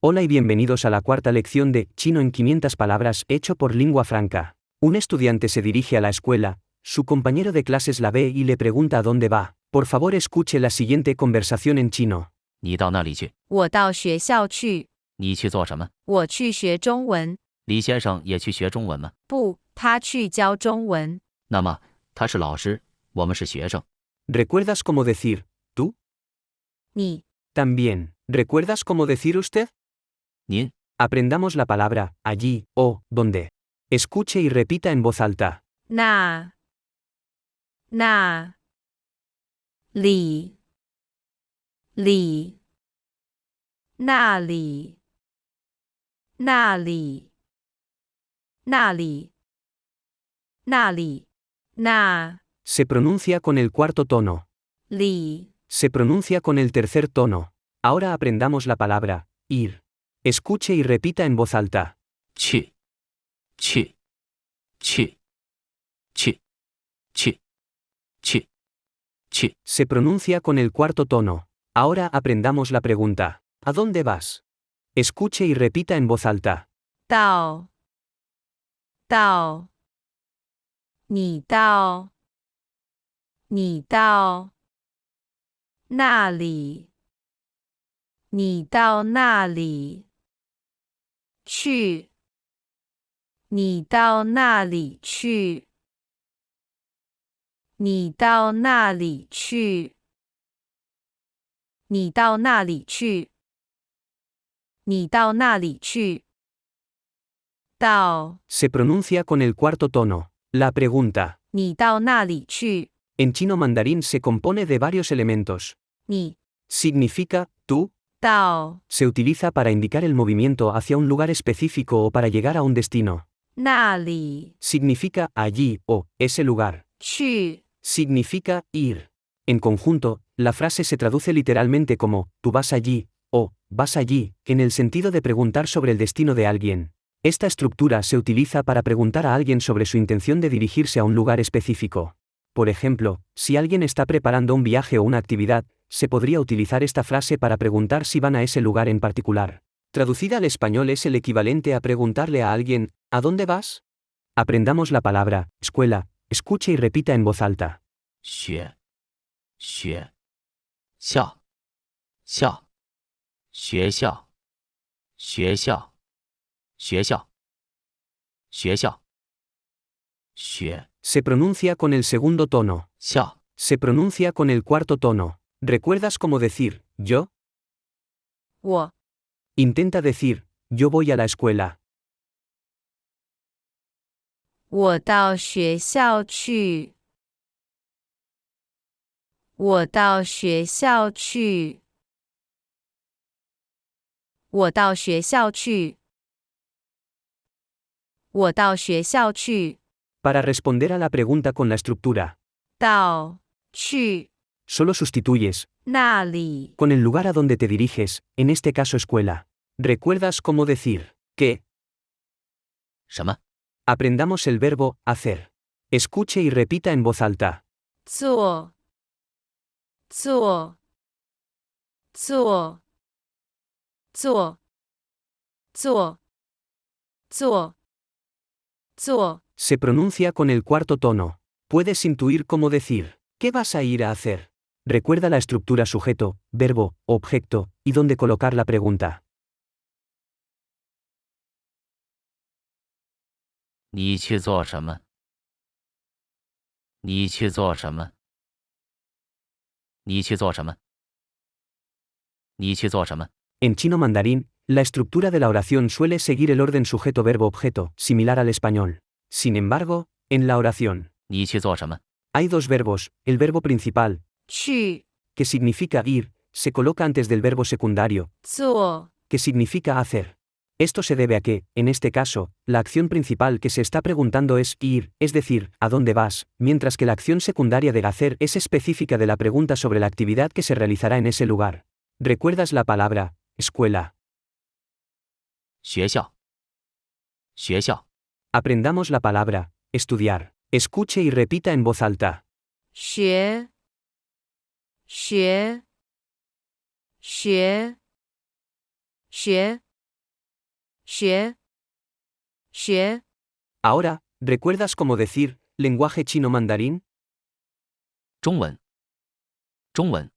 Hola y bienvenidos a la cuarta lección de Chino en 500 palabras hecho por Lingua Franca. Un estudiante se dirige a la escuela, su compañero de clases la ve y le pregunta a dónde va. Por favor escuche la siguiente conversación en chino. 你到那里去。我到学校去。你去做什么？我去学中文。李先生也去学中文吗？不，他去教中文。那么他是老师，我们是学生。 ¿Recuerdas cómo decir tú? 你 También. ¿Recuerdas cómo decir usted? 您 Aprendamos la palabra allí o donde. Escuche y repita en voz alta. 那里那里那 Se pronuncia con el cuarto tono. 里 Se pronuncia con el tercer tono. Ahora aprendamos la palabra ir. Escuche y repita en voz alta. 去去去去去去去 Se pronuncia con el cuarto tono. Ahora aprendamos la pregunta. ¿A dónde vas? Escuche y repita en voz alta. 到你到那里你到那里去你到那里去你到那里去你到那里去你到那里去到 Se pronuncia con el cuarto tono. La pregunta. 你到那里去 En chino mandarín se compone de varios elementos. 你 Significa tú. 到 Se utiliza para indicar el movimiento hacia un lugar específico o para llegar a un destino. 那里 Significa allí o ese lugar. 去 Significa ir. En conjunto, la frase se traduce literalmente como tú vas allí o vas allí, en el sentido de preguntar sobre el destino de alguien. Esta estructura se utiliza para preguntar a alguien sobre su intención de dirigirse a un lugar específico. Por ejemplo, si alguien está preparando un viaje o una actividad, se podría utilizar esta frase para preguntar si van a ese lugar en particular. Traducida al español es el equivalente a preguntarle a alguien, ¿a dónde vas? Aprendamos la palabra escuela. Escuche y repita en voz alta. 学学校校学校学校学校学校学 Se pronuncia con el segundo tono. 校 Se pronuncia con el cuarto tono. ¿Recuerdas cómo decir yo? 我 Intenta decir yo voy a la escuela. 我到学校去我到学校去我到学校去我到学校去 Para responder a la pregunta con la estructura, 到去 solo sustituyes 那里 con el lugar a donde te diriges, en este caso escuela. ¿Recuerdas cómo decir qué? 什么？ Aprendamos el verbo hacer. Escuche y repita en voz alta. 做做做做做做做 Se pronuncia con el cuarto tono. Puedes intuir cómo decir ¿qué vas a ir a hacer? Recuerda la estructura sujeto, verbo, objeto, y dónde colocar la pregunta. 你去做什么？你去做什么？你去做什么？你去做什么？ En chino mandarín, la estructura de la oración suele seguir el orden sujeto-verbo-objeto, similar al español. Sin embargo, en la oración, 你去做什么？ hay dos verbos. El verbo principal, 去 que significa ir, se coloca antes del verbo secundario, 做 que significa hacer. Esto se debe a que, en este caso, la acción principal que se está preguntando es ir, es decir, ¿a dónde vas?, mientras que la acción secundaria de hacer es específica de la pregunta sobre la actividad que se realizará en ese lugar. ¿Recuerdas la palabra escuela? 学校学校 Aprendamos la palabra estudiar. Escuche y repita en voz alta. 学学学学，学， Ahora, ¿recuerdas cómo decir lenguaje chino mandarín? 中文，中文，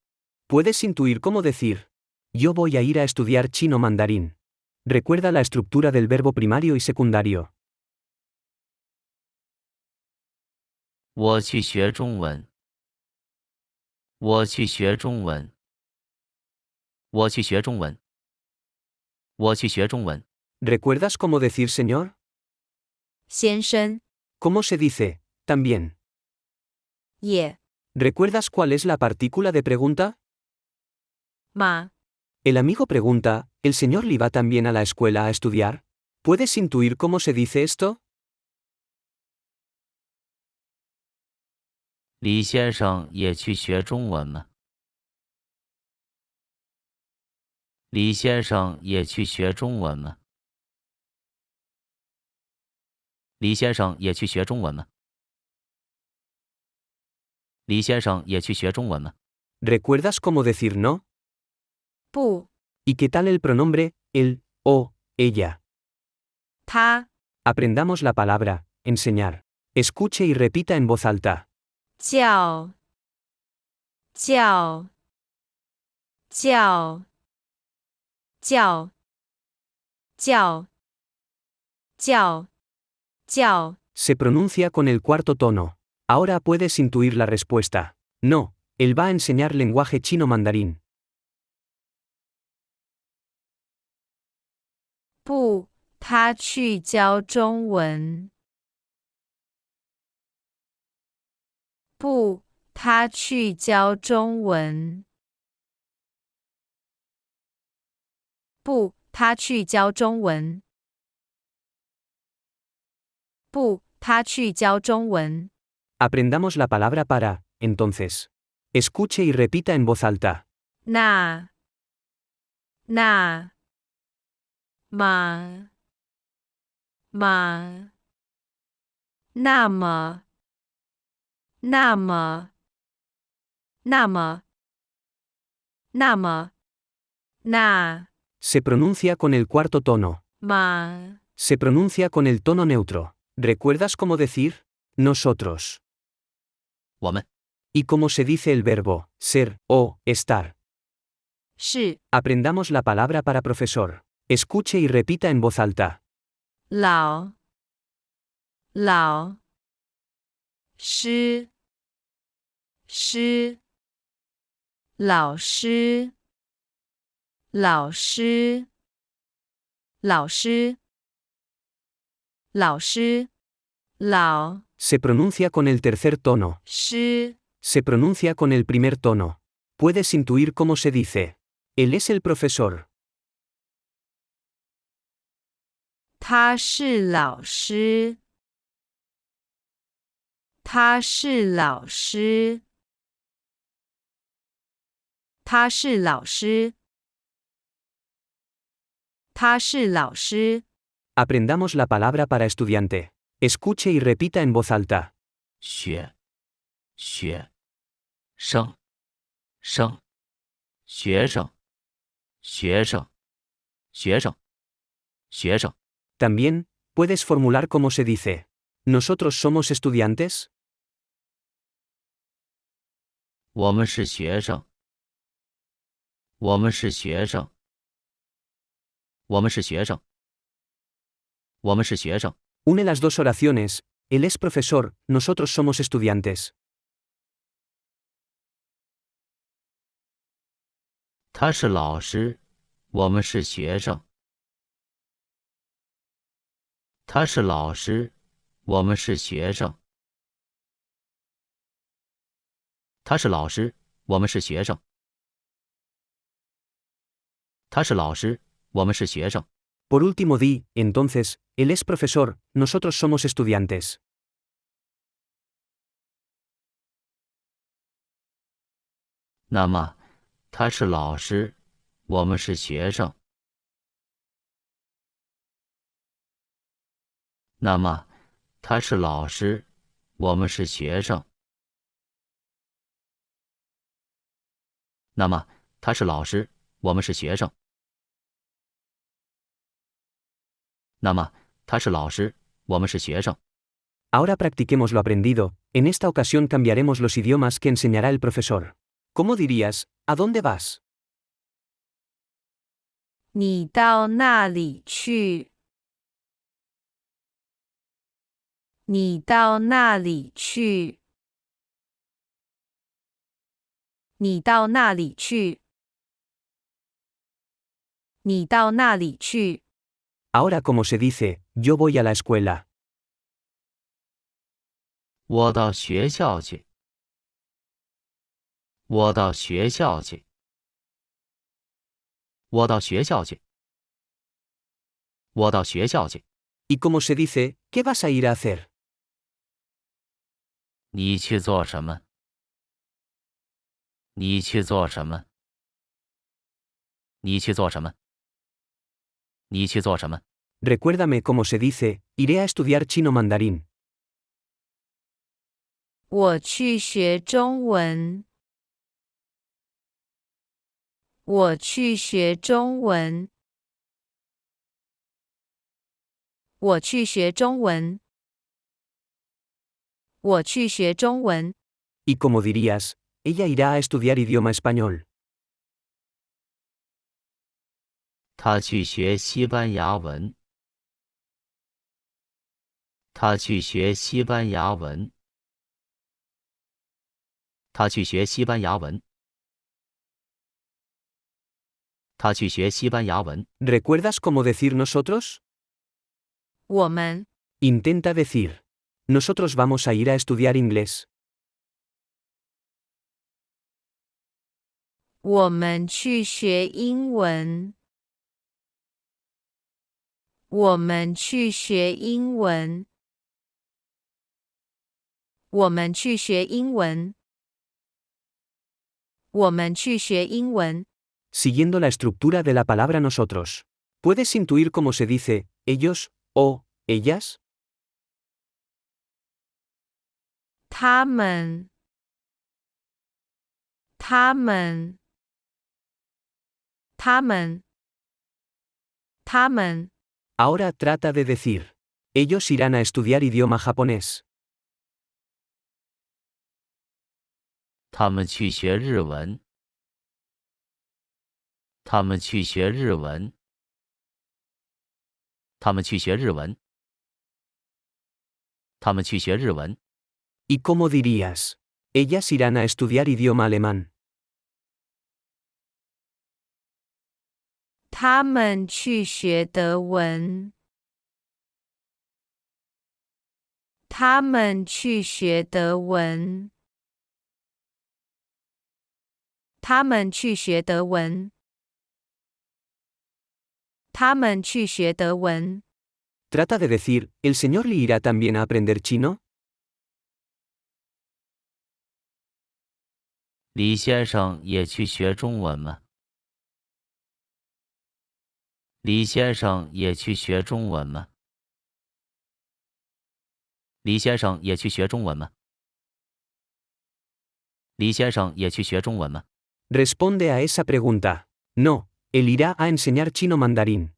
Puedes intuir cómo decir yo voy a ir a estudiar chino mandarín. Recuerda la estructura del verbo primario y secundario. 我去学中文，我去学中文，我去学中文，我去学中文。 ¿Recuerdas cómo decir señor? 先生， ¿Cómo se dice también? 也， ¿Recuerdas cuál es la partícula de pregunta? 吗？ El amigo pregunta, ¿el señor Li va también a la escuela a estudiar? ¿Puedes intuir cómo se dice esto? 李先生也去学中文吗？李先生也去学中文吗？李先生也去学中文吗？李先生也去学中文吗？ ¿Recuerdas cómo decir no? 不， ¿Y qué tal el pronombre él o ella? 他， Aprendamos la palabra enseñar. Escuche y repita en voz alta. 叫，叫，叫，叫，叫，叫，叫， Se pronuncia con el cuarto tono. Ahora puedes intuir la respuesta. No, él va a enseñar lenguaje chino mandarín. 不，他去教中文。不，他去教中文。不，他去教中文。不，他去教中文。 Aprendamos la palabra para, entonces. Escuche y repita en voz alta. 那么，那么，那 Se pronuncia con el cuarto tono. 么 Se pronuncia con el tono neutro. ¿Recuerdas cómo decir nosotros? 我们 ¿Y cómo se dice el verbo ser o estar? 是 Aprendamos la palabra para profesor. Escuche y repita en voz alta. 老师老师老Se pronuncia con el tercer tono. 师 Se pronuncia con el primer tono. Puedes intuir cómo se dice. Él es el profesor. 他是老师。他是老师。他是老师。他是老师。 Aprendamos la palabra para estudiante. Escuche y repita en voz alta. 学，学，生，生，学生，学生，学生，学生。 También, puedes formular cómo se dice. ¿Nosotros somos estudiantes? 我们是学生，我们是学生，我们是学生，我们是学生。 Une las dos oraciones. Él es profesor, nosotros somos estudiantes. 他是老师，我们是学生。他是老师，我们是学生。他是老师，我们是学生。他是老师，我们是学生。 Por último di, entonces, él es profesor, nosotros somos estudiantes. 那么，他是老师，我们是学生。那么，他是老师，我们是学生。那么，他是老师，我们是学生。那么，他是老师，我们是学生。Ahora practiquemos lo aprendido, en esta ocasión cambiaremos los idiomas que enseñará el profesor. ¿Cómo dirías, ¿a dónde vas? 你到那里去？你到那里去？你到那里去？你到那里去？ Ahora como se dice, yo voy a la escuela. 我到学校去。我到学校去。我到学校去。我到学校去。 Y como se dice, ¿qué vas a ir a hacer? 你去做什么？你去做什么？你去做什么？你去做什么？ Recuérdame cómo se dice, iré a estudiar chino mandarín. 我去学中文。我去学中文。我去学中文。我去学中文。 Y como dirías, ella irá a estudiar idioma español. 他去学西班牙文。他去学西班牙文。他去学西班牙文。他去学西班牙文。 ¿Recuerdas cómo decir nosotros? 我们。 Intenta decir. Nosotros vamos a ir a estudiar inglés. 我们去学英文。我们去学英文。我们去学英文。我们去学英文。 Siguiendo la estructura de la palabra nosotros. ¿Puedes intuir cómo se dice, ellos, o, ellas? 他们。他们。他们。他们。 Ahora trata de decir. Ellos irán a estudiar idioma japonés. 他们去学日文。他们去学日文。他们去学日文。他们去学日文。 ¿Y cómo dirías? Ellas irán a estudiar idioma alemán. 他们去学德文。他们去学德文。他们去学德文。他们去学德文。 Trata de decir, ¿el señor Lee irá también a aprender chino? 李先生也去学中文吗？李先生也去学中文吗？李先生也去学中文吗？李先生也去学中文吗？ Responde a esa pregunta. No, él irá a enseñar chino mandarín.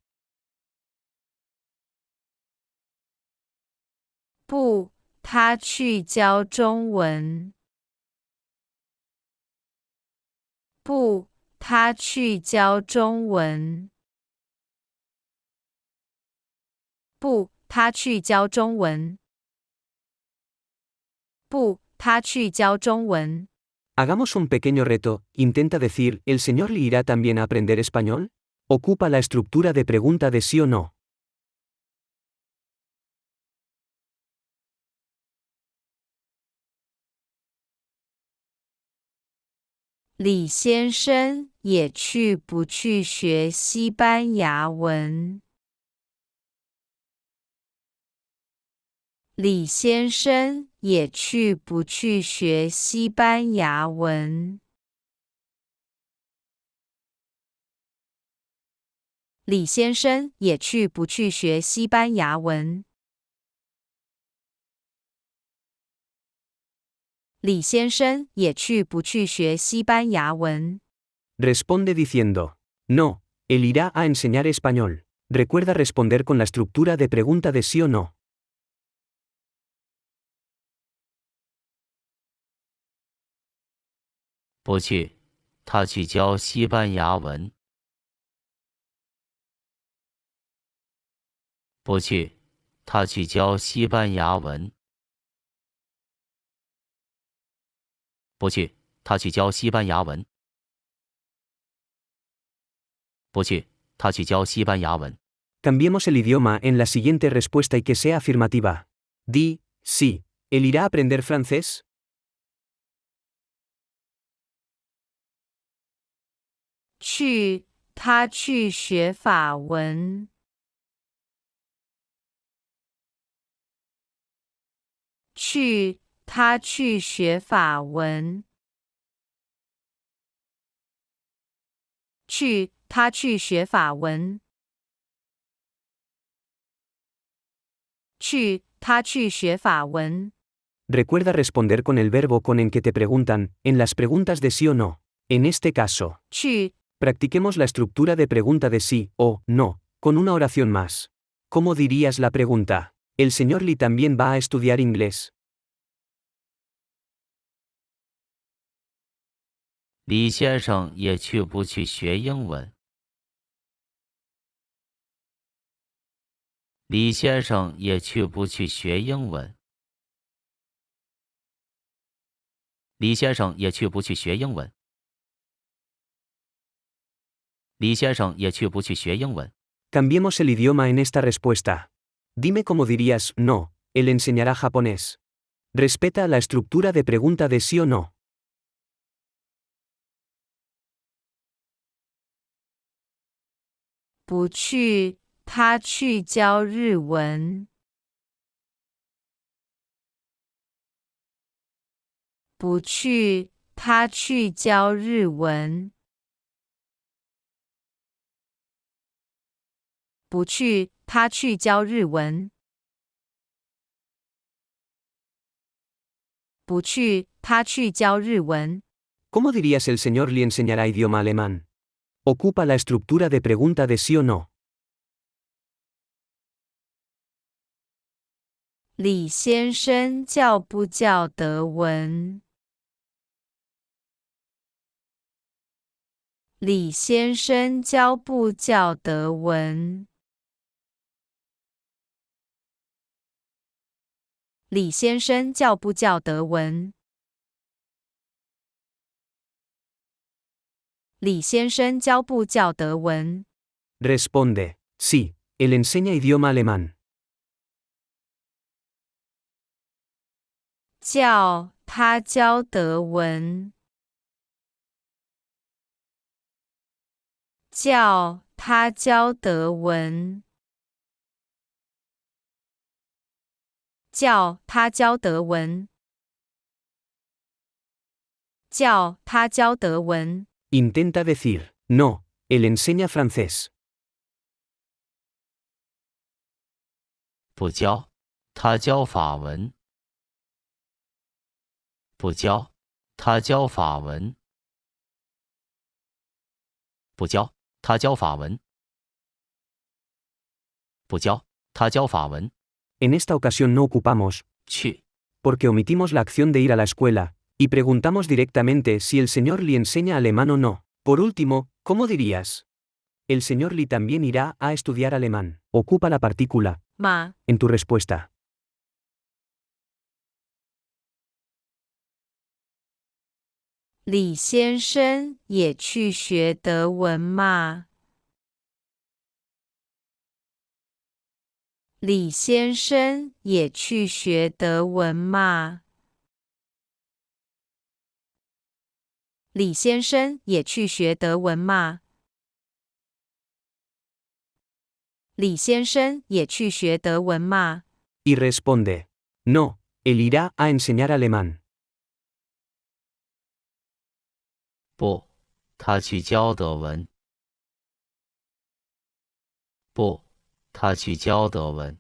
不，他去教中文。不，他去教中文。不，他去教中文。不，他去教中文。 Hagamos un pequeño reto, intenta decir, ¿el señor Lee irá también a aprender español? Ocupa la estructura de pregunta de sí o no. 李先生也去不去学西班牙文？李先生也去不去学西班牙文？李先生也去不去学西班牙文？李先生也去不去学西班牙文？ Responde diciendo. No, él irá a enseñar español. Recuerda responder con la estructura de pregunta de sí o no. 不去，他去教西班牙文。不去，他去教西班牙文。不去，他去教西班牙文。不去，他去教西班牙文。 Cambiemos el idioma en la siguiente respuesta y que sea afirmativa. Di, sí. ¿Él irá a aprender francés? 去，他去学法文。去，他去学法文。去，他去学法文。去，他去学法文。 Recuerda responder con el verbo con el que te preguntan, en las preguntas de sí o no. En este caso, 去， practiquemos la estructura de pregunta de sí o no, con una oración más. ¿Cómo dirías la pregunta? ¿El señor Lee también va a estudiar inglés? 李先生也去不去学英文？李先生也去不去学英文？李先生也去不去学英文？李先生也去不去学英文？ Cambiemos el idioma en esta respuesta. Dime cómo dirías no, él enseñará japonés. Respeta la estructura de pregunta de sí o no. 不去，他去教日文。不去，他去教日文。不去，他去教日文。不去，他去教日文。 ¿Cómo dirías el señor Lee enseñará idioma alemán? Ocupa la estructura de pregunta de sí o no. 李先生教不教德文？李先生教不教德文？李先生教不教德文？李先生教不教德文？ Responde, sí, él enseña idioma alemán. 教，他教德文。教，他教德文。教，他教德文。教，他教德文。 Intenta decir, no, él enseña francés. 不教，他教法文。不教，他教法文。不教，他教法文。不教，他教法文。 En esta ocasión no ocupamos 去， porque omitimos la acción de ir a la escuela, y preguntamos directamente si el señor Lee enseña alemán o no. Por último, ¿cómo dirías? El señor Lee también irá a estudiar alemán. Ocupa la partícula 吗？ en tu respuesta. 李先生也去学德文吗？李先生也去学德文吗？李先生也去学德文吗？李先生也去学德文吗？ Y responde, no, él irá a enseñar alemán. 不，他去教德文。不，他去教德文。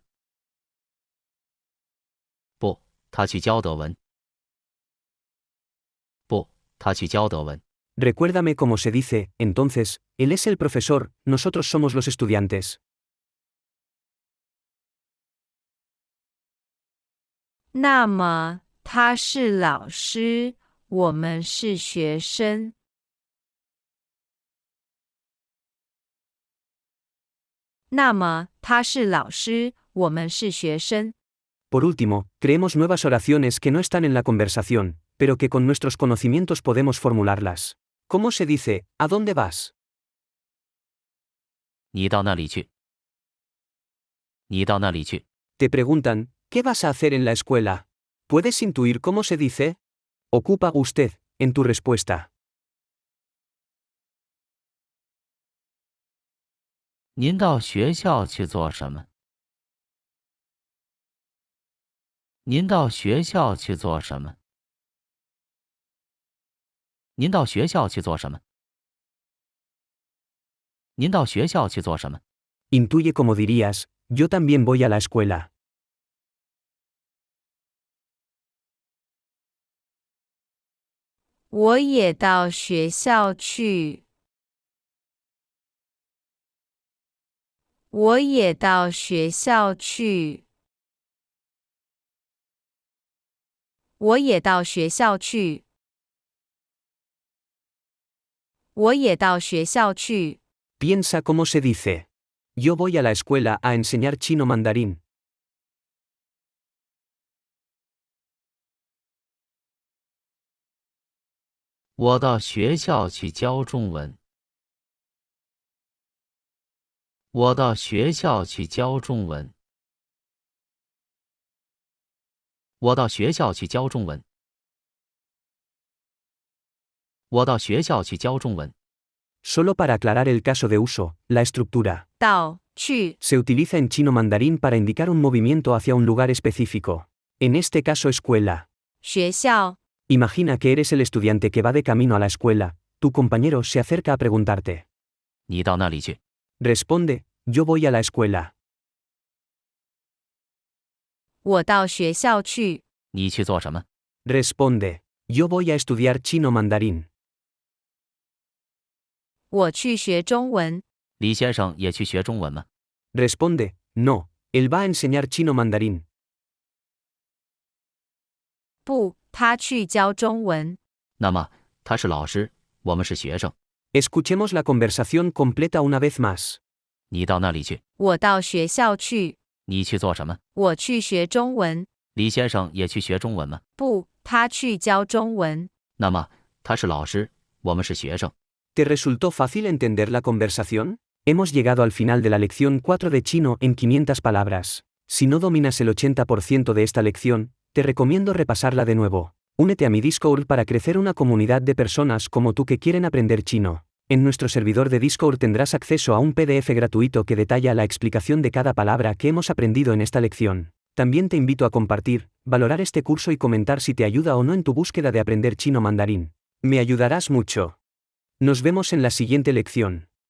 不，他去教德文。不，他去教德文。 Recuérdame cómo se dice, entonces, él es el profesor, nosotros somos los estudiantes. 那么他是老师，我们是学生。那么他是老师，我们是学生。 Por último, creemos nuevas oraciones que no están en la conversación, pero que con nuestros conocimientos podemos formularlas. ¿Cómo se dice, ¿a dónde vas? 你到那里去。你到那里去。 Te preguntan, ¿qué vas a hacer en la escuela? ¿Puedes intuir cómo se dice? Ocupa usted, en tu respuesta. 您到学校去做什么？您到学校去做什么？您到学校去做什么？您到学校去做什么？ Intuye como dirías, yo también voy a la escuela. 我也到学校去。我也到学校去。我也到学校去。我也到学校去。 Piensa cómo se dice. Yo voy a la escuela a enseñar chino mandarín. 我到学校去教中文。我到学校去教中文。我到学校去教中文。我到学校去教中文。 Solo para aclarar el caso de uso, la estructura 到去 se utiliza en chino mandarín para indicar un movimiento hacia un lugar específico. En este caso escuela. 学校。 Imagina que eres el estudiante que va de camino a la escuela, tu compañero se acerca a preguntarte. 你到那里去。 Responde, yo voy a la escuela. 我到学校去。你去做什么？ Responde, yo voy a estudiar chino mandarín. 我去学中文。李先生也去学中文吗？ Responde, no, él va a enseñar chino mandarín. 不，他去教中文。那么他是老师，我们是学生。 Escuchemos la conversación completa una vez más. 你到那里去。我到学校去。你去做什么？我去学中文。李先生也去学中文吗？不，他去教中文。那么他是老师，我们是学生。 ¿Te resultó fácil entender la conversación? Hemos llegado al final de la lección 4 de chino en 500 palabras. Si no dominas el 80% de esta lección, te recomiendo repasarla de nuevo. Únete a mi Discord para crecer una comunidad de personas como tú que quieren aprender chino. En nuestro servidor de Discord tendrás acceso a un PDF gratuito que detalla la explicación de cada palabra que hemos aprendido en esta lección. También te invito a compartir, valorar este curso y comentar si te ayuda o no en tu búsqueda de aprender chino mandarín. Me ayudarás mucho. Nos vemos en la siguiente lección.